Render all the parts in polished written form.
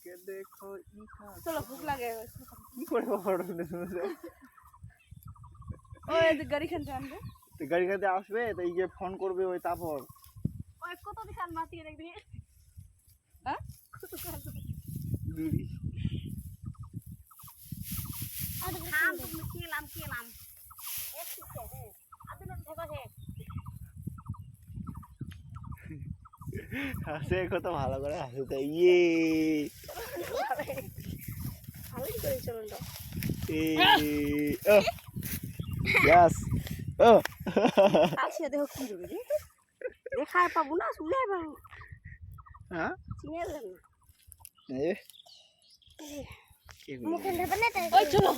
देखो चलो भूख लगे কি করে ফটো তুলতেছে ওই গাড়ি খান জান রে তো গাড়ি কাছে আসবে তো এই যে ফোন করবে ওই তারপর ওই কত দিখান মাটি দেখবি হ্যাঁ কত কাল দুরি খান তুমি খেলাম এক কিসে হে আদিন থেকে হে হাসে কত ভালো করে হাসে তো ইয়ে ভালোই করে চলুন তো ইয়াস ও আসিয়া দেখো কি হবে রে দেখায় পাবো না শুনে পাবো হ্যাঁ চিনে যাবে এ মুখে নেবে না ওই চলো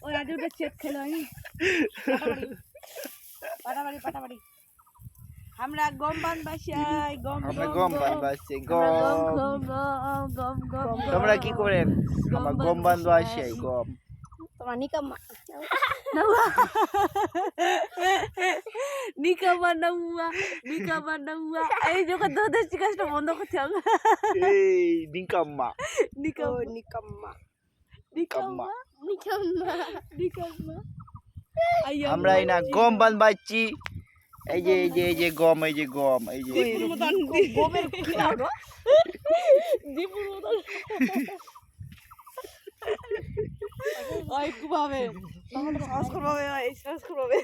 ওই আজুটা চেক খেলো আমি পাটাবাড়ি আমরা গম বানবাসিয়াই গম আমরা গম বানবাসি গম তোমরা কি করেন আমরা গম বানবাসি গম তোমার নিকাম্মা নিকাম্মা এই যখন তোদের কাজটা বন্ধ করতে হবে এই নিকাম্মা নিকাম্মা আমরা এই না গম বানবাসি এই যে গম এই যে গমের কি লাগো দীপুর মতন ওই কুবাবে তাহলে সাহস করবে সাহস করবে